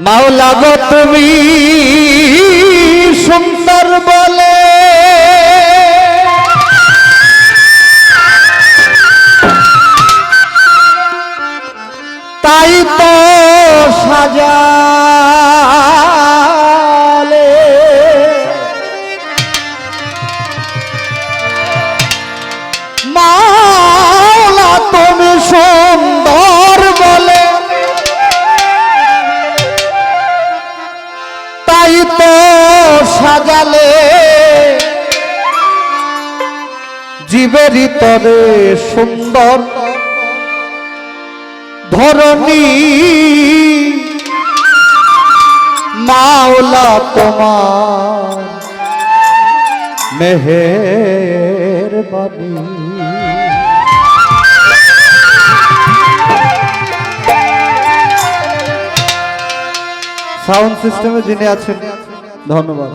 মাওলা গো তুমি সুন্দর বলে তাই তো সাজালে মাওলা তুমি সুন্দর বলে তাই তো সাজালে জীবের তরে সুন্দর ধরণী মাওলা তোমার মেহেরবানি সাউন্ড সিস্টেমে যিনি আছেন ধন্যবাদ।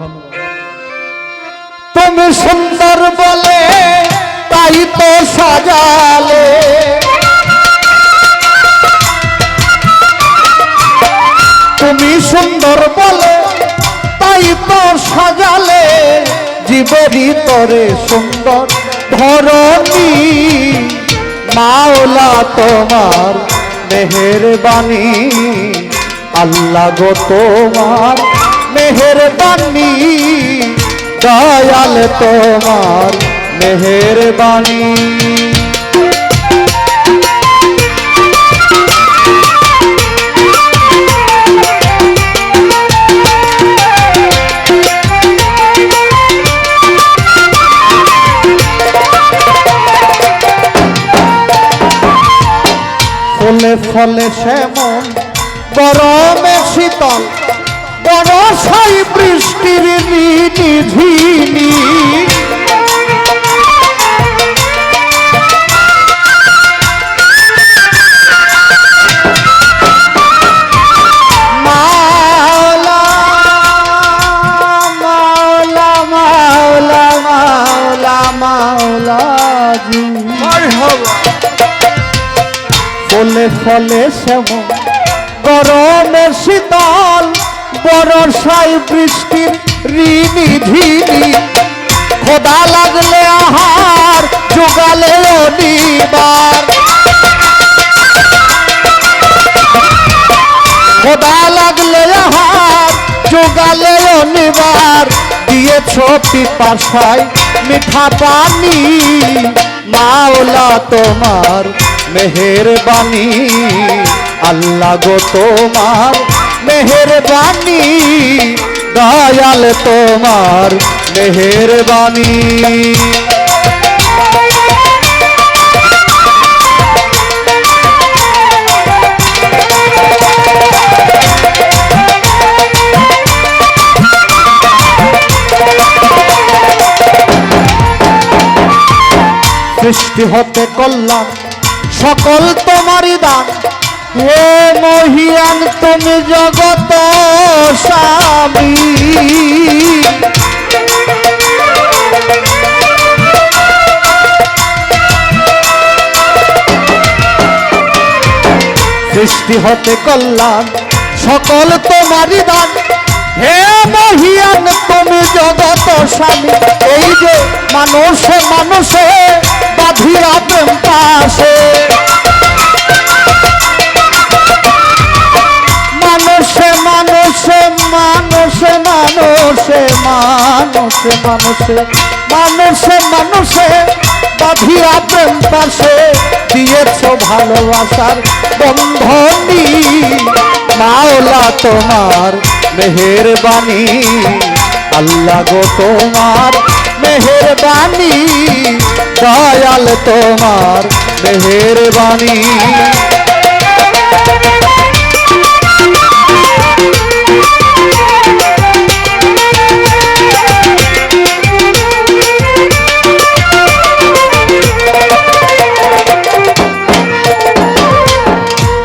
তুমি সুন্দর বলে তাই তো সাজালে তুমি সুন্দর বলে তাই তো সাজালে জীবেরই তরে সুন্দর ধরণী মাওলা তোমার মেহেরবানি আল্লাহ গো তোমার মেহেরবানি দয়াল তোমার মেহেরবানি ফলে ফলে শ্যামল গরমে শীতল বরষাই বৃষ্টির নিঝিনি মাওলা মাওলা মাওলা মাওলা মাওলা জি মারহাবা ফলে ফলে শ্যামল গরমে শীতল বরষায় বৃষ্টির ঋণিধিনি খোদা লাগলে আহার জোগালে অনিবার খোদা লাগলে আহার জোগালে অনিবার দিয়েছ পিপাসায় মিঠা পানি মাওলা তোমার মেহেরবানি আল্লাহ গো তোমার মেহেরবানি দয়াল তোমার মেহেরবানি সৃষ্টি হতে কল্যাণ সকল তোমারই দান হে মহিয়ান তুমি জগত স্বামী সৃষ্টি হতে কল্যাণ সকল তোমারই দান হে মহিয়ান তুমি জগত স্বামী এই যে মানুষে মানুষে বাঁধিয়া প্রেম পাশে মানুষে মানুষে মানুষে মানুষে মানুষে মানুষে মানুষে মানুষে বাঁধিয়া প্রেম পাশে দিয়েছ ভালোবাসার বন্ধনী মাওলা তোমার মেহেরবানি আল্লাহ গো তোমার মেহেরবানি দয়াল তোমার মেহেরবানি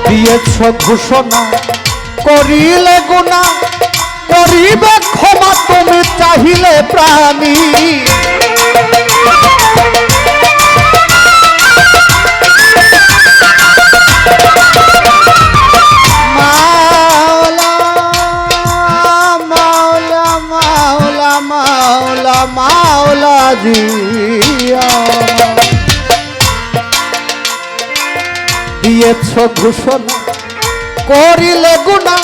দিয়েছ ঘোষণা করিলে গুনাহ করিবে ক্ষমা তুমি চাহিলে প্রাণী মাওলা সাজিয়া দিয়েছ ঘোষণা করিলে গুনাহ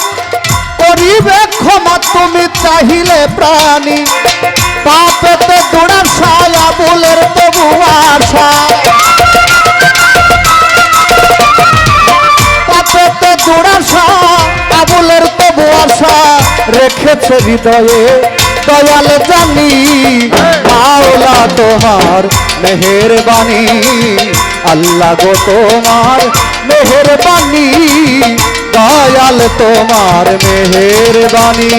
করিবে ক্ষমা তুমি চাহিলে প্রাণী পাপেতে দুরাশা আবুলের তবু আশা পাপেতে দুরাশা আবুলের তবু আশা রেখেছে হৃদয়ে দয়াল জানি মাওলা তোমার মেহেরবানি আল্লাহ গো তোমার মেহেরবানি দয়াল তোমার মেহেরবানি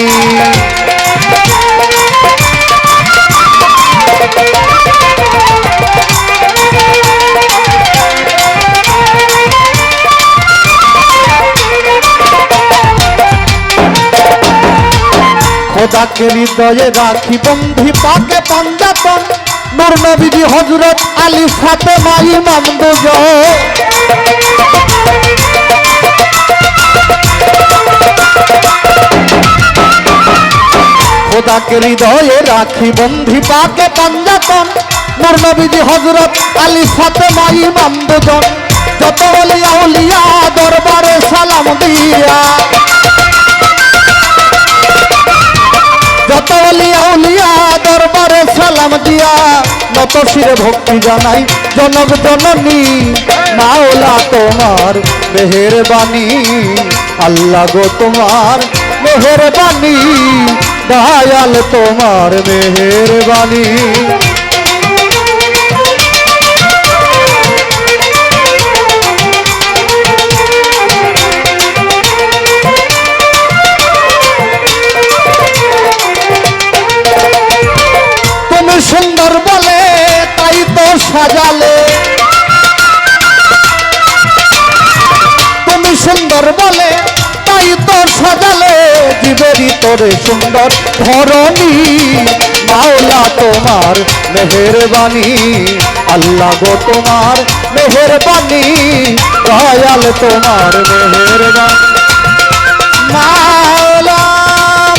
খোদাকে হৃদয়ে রাখি বন্ধি পাকে পাঞ্জাতন নূর নবীজি হযরত আলী ফাতেমা ইমাম দুজন খোদাকে হৃদয়ে রাখি বন্ধি পাকে পাঞ্জাতন নূর নবীজি হযরত আলী ফাতেমা ইমাম দুজন যত ওলিয়া উলিয়া দরবারে সালাম দিয়া যত ওলিয়া উলিয়া দরবারে সালাম দিয়া নত শিরে ভক্তি জানাই জনক জননী মাওলা তোমার মেহেরবানি আল্লাহ গো তোমার মেহেরবানি দয়াল তোমার মেহেরবানি সুন্দর বলে তাই তো সাজালে তুমি সুন্দর বলে তাই তো সাজালে জীবেরই তোরে সুন্দর ধরণী মাওলা তোমার মেহেরবানি আল্লাহ গো তোমার মেহেরবানি দয়াল তোমার মেহেরবানি মাওলা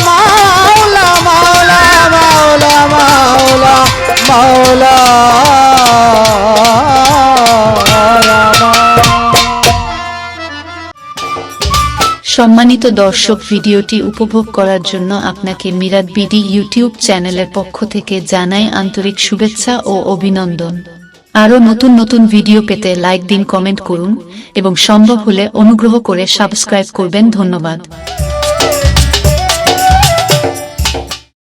মাওলা মাওলা মাওলা মাওলা মাওলা সম্মানিত দর্শক, ভিডিওটি উপভোগ করার জন্য আপনাকে মিরাত বিডি ইউটিউব চ্যানেলের পক্ষ থেকে জানাই আন্তরিক শুভেচ্ছা ও অভিনন্দন। আরও নতুন নতুন ভিডিও পেতে লাইক দিন, কমেন্ট করুন এবং সম্ভব হলে অনুগ্রহ করে সাবস্ক্রাইব করবেন। ধন্যবাদ।